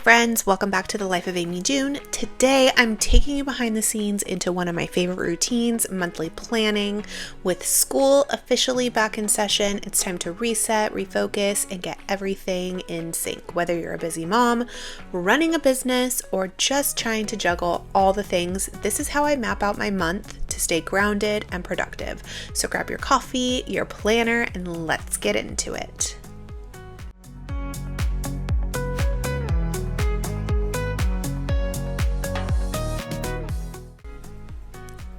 friends, welcome back to the Life of Amy June. Today I'm taking you behind the scenes into one of my favorite routines, monthly planning. With school officially back in session, it's time to reset, refocus, and get everything in sync. Whether you're a busy mom, running a business, or just trying to juggle all the things, this is how I map out my month to stay grounded and productive. So grab your coffee, your planner, and let's get into it.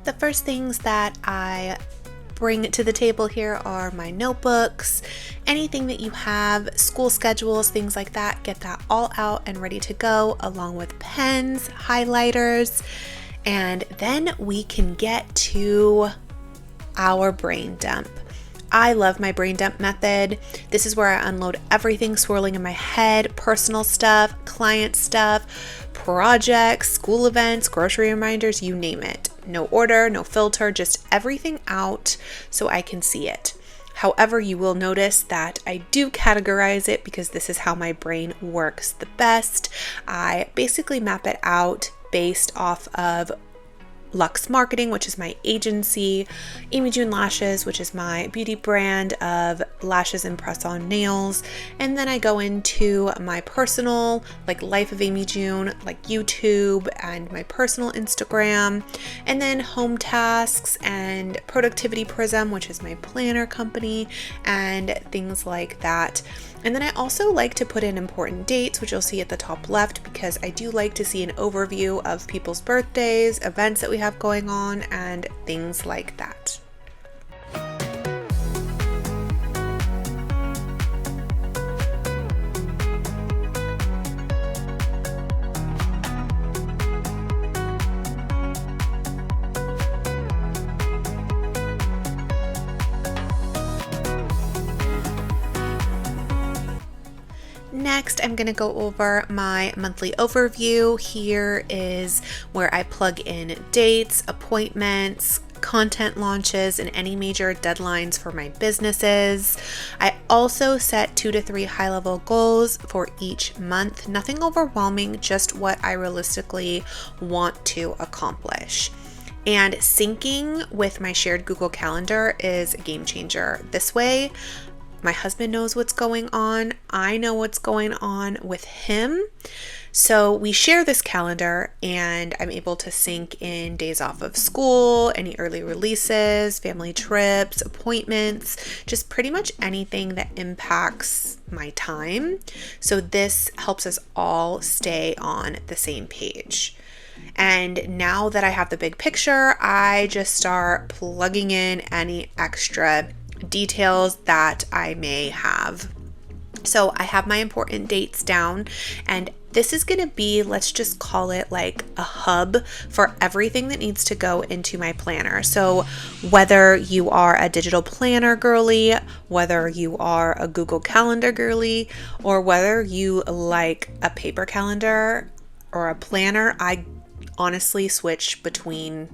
The first things that I bring to the table here are my notebooks, anything that you have, school schedules, things like that. Get that all out and ready to go, along with pens, highlighters, and then we can get to our brain dump. I love my brain dump method. This is where I unload everything swirling in my head, personal stuff, client stuff, projects, school events, grocery reminders, you name it. No order, no filter, just everything out so I can see it. However, you will notice that I do categorize it because this is how my brain works the best. I basically map it out based off of Luxe Marketing, which is my agency, Amy June Lashes, which is my beauty brand of lashes and press-on nails, and then I go into my personal, like Life of Amy June, like YouTube and my personal Instagram, and then Home Tasks and Productivity Prism, which is my planner company, and things like that. And then I also like to put in important dates, which you'll see at the top left, because I do like to see an overview of people's birthdays, events that we have going on, and things like that. Next, I'm going to go over my monthly overview. Here is where I plug in dates, appointments, content launches, and any major deadlines for my businesses. I also set 2 to 3 high-level goals for each month. Nothing overwhelming, just what I realistically want to accomplish. And syncing with my shared Google Calendar is a game changer. This way, my husband knows what's going on. I know what's going on with him. So we share this calendar and I'm able to sync in days off of school, any early releases, family trips, appointments, just pretty much anything that impacts my time. So this helps us all stay on the same page. And now that I have the big picture, I just start plugging in any extra details that I may have. So I have my important dates down, and this is going to be, let's just call it like a hub for everything that needs to go into my planner. So whether you are a digital planner girly, whether you are a Google Calendar girly, or whether you like a paper calendar or a planner, I honestly switch between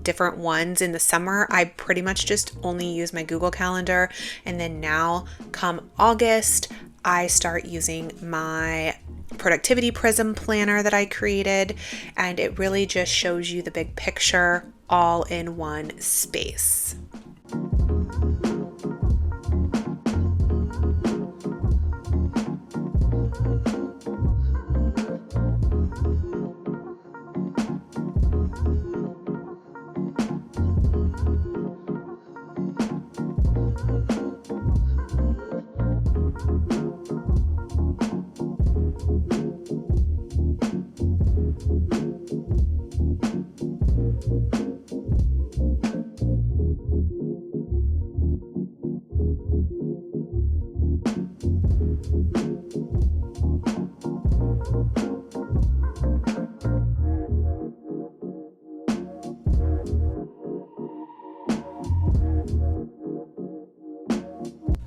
different ones. In the summer, I pretty much just only use my Google Calendar, and then now come August, I start using my Productivity Prism planner that I created, and it really just shows you the big picture all in one space.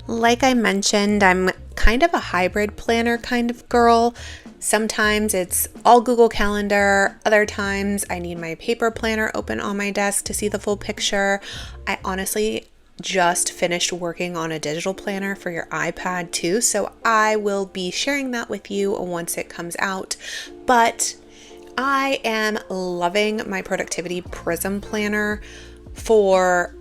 Like I mentioned, I'm kind of a hybrid planner kind of girl. Sometimes it's all Google Calendar. Other times I need my paper planner open on my desk to see the full picture. I honestly just finished working on a digital planner for your iPad too, so I will be sharing that with you once it comes out. But I am loving my productivity prism planner for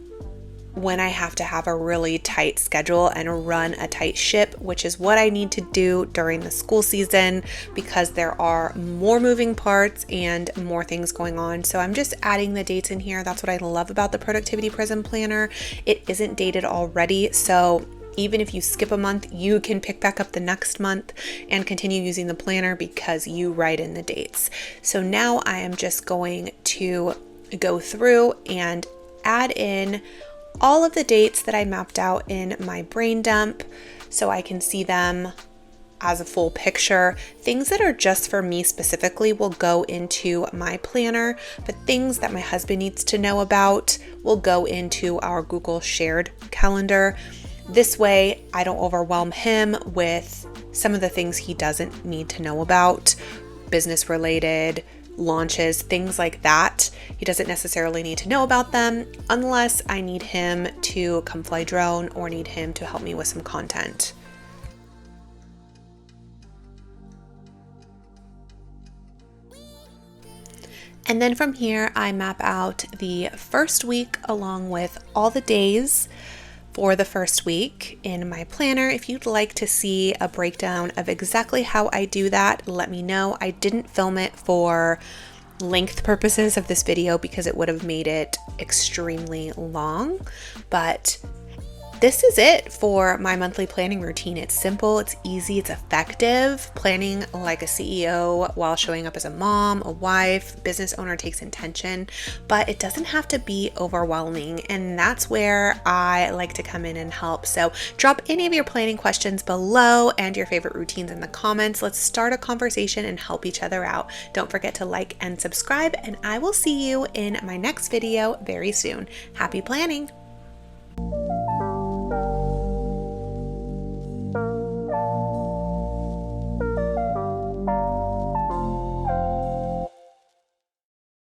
when I have to have a really tight schedule and run a tight ship, which is what I need to do during the school season because there are more moving parts and more things going on. So I'm just adding the dates in here. That's what I love about the Productivity Prism Planner. It isn't dated already, so even if you skip a month, you can pick back up the next month and continue using the planner because you write in the dates. So now I am just going to go through and add in all of the dates that I mapped out in my brain dump so I can see them as a full picture. Things that are just for me specifically will go into my planner, but things that my husband needs to know about will go into our Google shared calendar. This way, I don't overwhelm him with some of the things he doesn't need to know about, business related, launches, things like that. He doesn't necessarily need to know about them unless I need him to come fly drone or need him to help me with some content. And then from here, I map out the first week along with all the days for the first week in my planner. If you'd like to see a breakdown of exactly how I do that, let me know. I didn't film it for length purposes of this video because it would have made it extremely long, but this is it for my monthly planning routine. It's simple, it's easy, it's effective. Planning like a CEO while showing up as a mom, a wife, business owner takes intention, but it doesn't have to be overwhelming. And that's where I like to come in and help. So drop any of your planning questions below and your favorite routines in the comments. Let's start a conversation and help each other out. Don't forget to like and subscribe, and I will see you in my next video very soon. Happy planning!